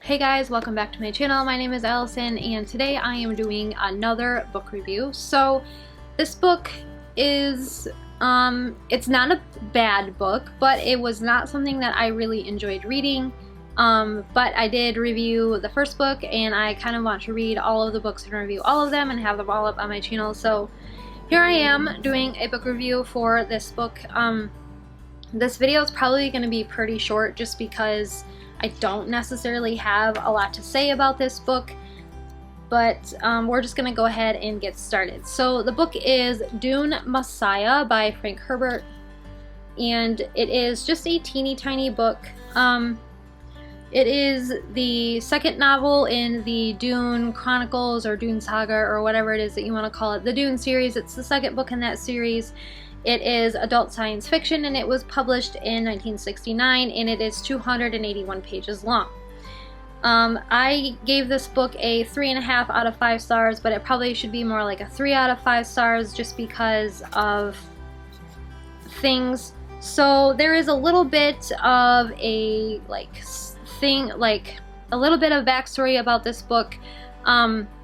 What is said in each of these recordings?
Hey guys, welcome back to my channel. My name is Allison and today I am doing another book review. So this book is, it's not a bad book, but it was not something that I really enjoyed reading. But I did review the first book and I kind of want to read all of the books and review all of them and have them all up on my channel. So here I am doing a book review for this book. This video is probably going to be pretty short just because I don't necessarily have a lot to say about this book, but we're just going to go ahead and get started. So the book is Dune Messiah by Frank Herbert, and it is just a teeny tiny book. It is the second novel in the Dune Chronicles or Dune Saga or whatever it is that you want to call it, the Dune series. It's the second book in that series. It is adult science fiction and it was published in 1969 and it is 281 pages long. I gave this book a 3.5 out of 5 stars, but it probably should be more like a 3 out of 5 stars just because of things. So there is a little bit of a a little bit of backstory about this book.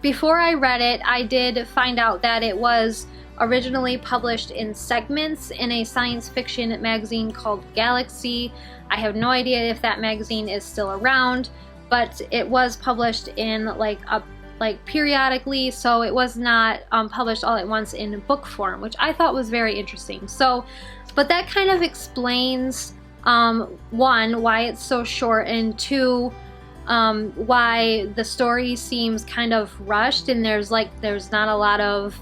Before I read it, I did find out that it was originally published in segments in a science fiction magazine called Galaxy. I have no idea if that magazine is still around, but it was published in periodically, so it was not published all at once in book form, which I thought was very interesting. So, but that kind of explains one, why it's so short, and two, why the story seems kind of rushed and there's not a lot of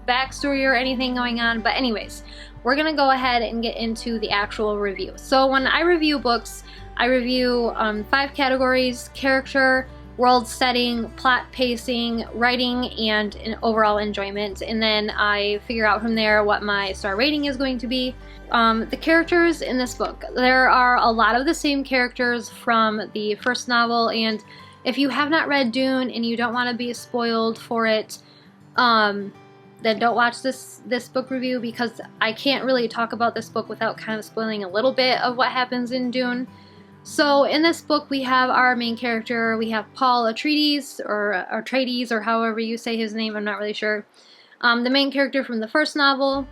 backstory or anything going on. But anyways, we're gonna go ahead and get into the actual review. So when I review books, I review 5 categories: character, world setting, plot pacing, writing, and an overall enjoyment, and then I figure out from there what my star rating is going to be. The characters in this book, there are a lot of the same characters from the first novel, and if you have not read Dune and you don't want to be spoiled for it, then don't watch this book review, because I can't really talk about this book without kind of spoiling a little bit of what happens in Dune. So in this book we have our main character, we have Paul Atreides, or Atreides, or however you say his name, I'm not really sure. The main character from the first novel.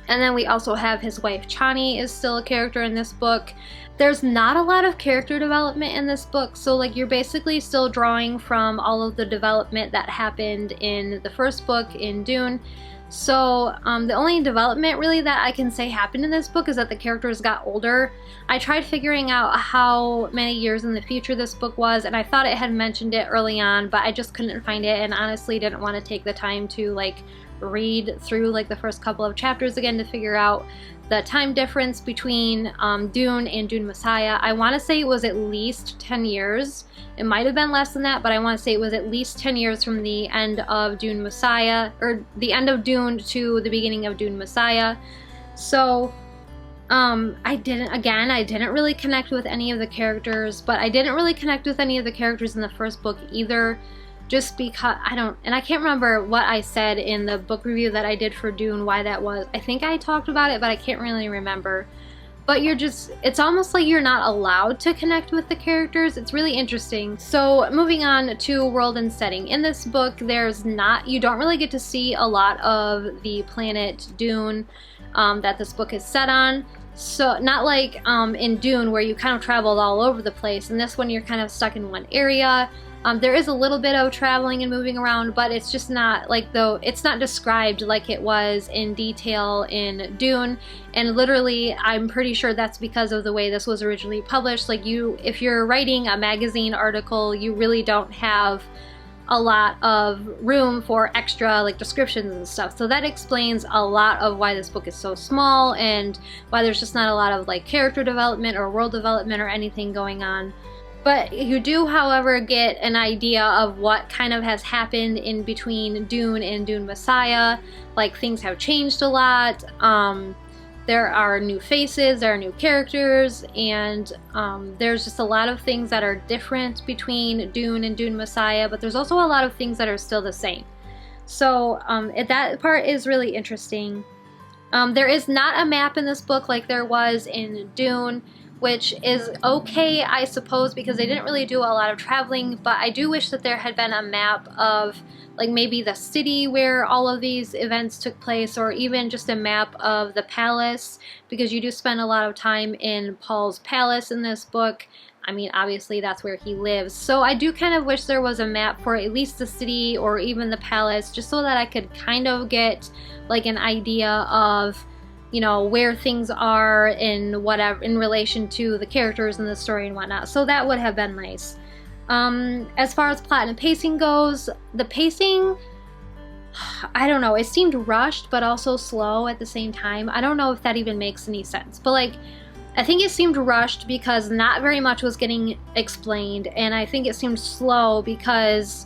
And then we also have his wife Chani is still a character in this book. There's not a lot of character development in this book, so you're basically still drawing from all of the development that happened in the first book in Dune. So the only development really that I can say happened in this book is that the characters got older. I tried figuring out how many years in the future this book was, and I thought it had mentioned it early on, but I just couldn't find it, and honestly didn't want to take the time to read through the first couple of chapters again to figure out the time difference between Dune and Dune Messiah. I want to say it was at least 10 years. It might have been less than that, but I want to say it was at least 10 years from the end of Dune Messiah, or the end of Dune to the beginning of Dune Messiah. So I didn't really connect with any of the characters, but I didn't really connect with any of the characters in the first book either, just because I can't remember what I said in the book review that I did for Dune, why that was. I think I talked about it, but I can't really remember. But it's almost like you're not allowed to connect with the characters. It's really interesting. So moving on to world and setting. In this book, you don't really get to see a lot of the planet Dune that this book is set on. So not like in Dune where you kind of traveled all over the place. In this one, you're kind of stuck in one area. There is a little bit of traveling and moving around, but it's just not it's not described like it was in detail in Dune. And literally, I'm pretty sure that's because of the way this was originally published. If you're writing a magazine article, you really don't have a lot of room for extra descriptions and stuff. So that explains a lot of why this book is so small and why there's just not a lot of character development or world development or anything going on. But you do, however, get an idea of what kind of has happened in between Dune and Dune Messiah. Things have changed a lot. There are new faces, there are new characters, and there's just a lot of things that are different between Dune and Dune Messiah, but there's also a lot of things that are still the same. So that part is really interesting. There is not a map in this book like there was in Dune. which is okay, I suppose, because they didn't really do a lot of traveling, but I do wish that there had been a map of like maybe the city where all of these events took place, or even just a map of the palace, because you do spend a lot of time in Paul's palace in this book. I mean, obviously that's where he lives. So I do kind of wish there was a map for at least the city or even the palace, just so that I could kind of get like an idea of, you know, where things are in whatever, in relation to the characters in the story and whatnot. So that would have been nice. As far as plot and pacing goes, the pacing, I don't know, it seemed rushed but also slow at the same time. I don't know if that even makes any sense, but like, I think it seemed rushed because not very much was getting explained, and I think it seemed slow because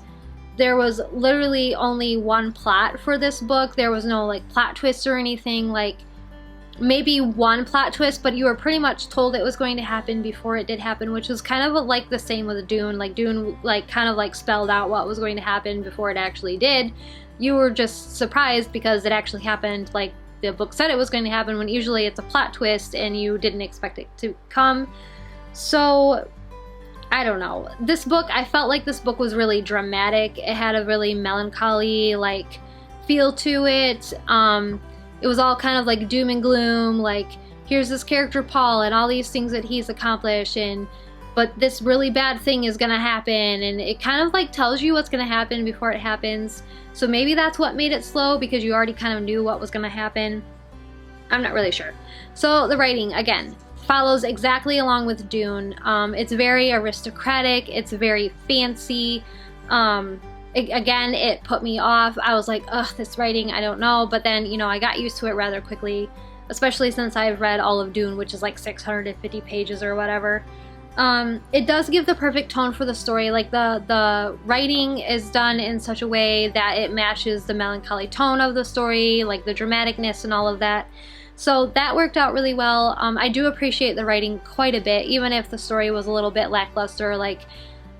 there was literally only one plot for this book. There was no like plot twists or anything, like maybe one plot twist, but you were pretty much told it was going to happen before it did happen, which was kind of like the same with Dune. Like Dune like kind of like spelled out what was going to happen before it actually did. You were just surprised because it actually happened like the book said it was going to happen, when usually it's a plot twist and you didn't expect it to come. So I don't know. This book, I felt like this book was really dramatic. It had a really melancholy like feel to it. It was all kind of like doom and gloom, like here's this character Paul and all these things that he's accomplished, but this really bad thing is gonna happen, and it kind of like tells you what's gonna happen before it happens. So maybe that's what made it slow, because you already kind of knew what was gonna happen. I'm not really sure. So the writing, again, follows exactly along with Dune. It's very aristocratic, it's very fancy. Again, it put me off. I was like, ugh, this writing, I don't know. But then, you know, I got used to it rather quickly, especially since I've read all of Dune, which is like 650 pages or whatever. It does give the perfect tone for the story. Like the writing is done in such a way that it matches the melancholy tone of the story, like the dramaticness and all of that. So that worked out really well. I do appreciate the writing quite a bit, even if the story was a little bit lackluster. Like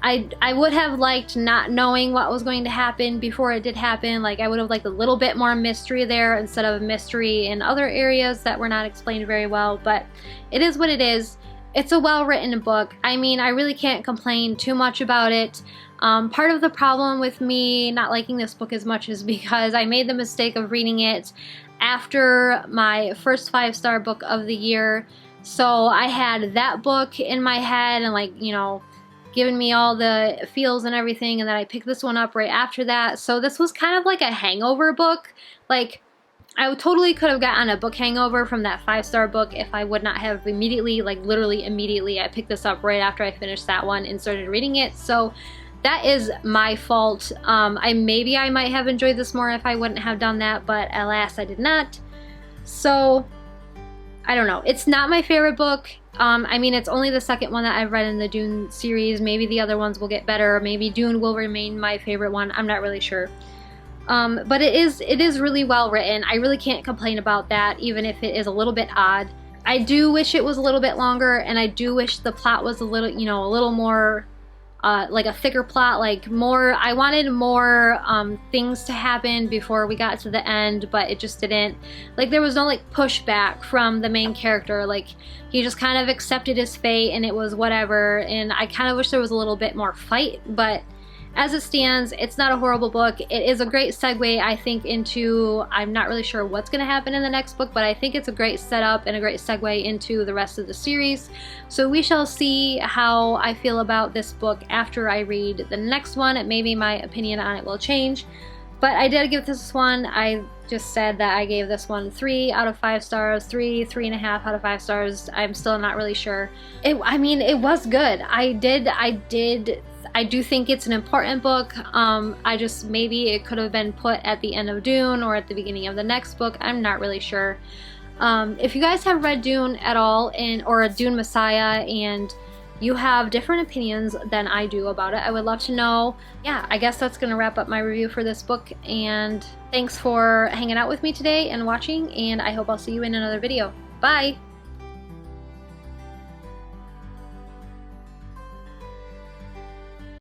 I would have liked not knowing what was going to happen before it did happen. Like I would have liked a little bit more mystery there instead of mystery in other areas that were not explained very well, but it is what it is. It's a well-written book. I mean, I really can't complain too much about it. Part of the problem with me not liking this book as much is because I made the mistake of reading it after my first 5-star book of the year. So I had that book in my head and like, you know, giving me all the feels and everything, and then I picked this one up right after that. So this was kind of like a hangover book. Like, I totally could have gotten a book hangover from that 5-star book if I would not have immediately, like literally immediately, I picked this up right after I finished that one and started reading it. So that is my fault. Maybe I might have enjoyed this more if I wouldn't have done that, but alas, I did not. So I don't know. It's not my favorite book. I mean, it's only the second one that I've read in the Dune series. Maybe the other ones will get better. Maybe Dune will remain my favorite one. I'm not really sure. But it is really well written. I really can't complain about that, even if it is a little bit odd. I do wish it was a little bit longer, and I do wish the plot was a little, you know, a little more, like a thicker plot, like more, I wanted more things to happen before we got to the end, but it just didn't. Like there was no like pushback from the main character, like he just kind of accepted his fate and it was whatever, and I kind of wish there was a little bit more fight, but as it stands, it's not a horrible book. It is a great segue, I think, into, I'm not really sure what's going to happen in the next book, but I think it's a great setup and a great segue into the rest of the series. So we shall see how I feel about this book after I read the next one. Maybe my opinion on it will change. But I did give this one, I just said that I gave this one 3 out of 5 stars, 3.5 out of 5 stars. I'm still not really sure. I mean, it was good. I do think it's an important book. I just, maybe it could have been put at the end of Dune or at the beginning of the next book. I'm not really sure. If you guys have read Dune at all, or a Dune Messiah, and you have different opinions than I do about it, I would love to know. Yeah, I guess that's gonna wrap up my review for this book, and thanks for hanging out with me today and watching, and I hope I'll see you in another video. Bye!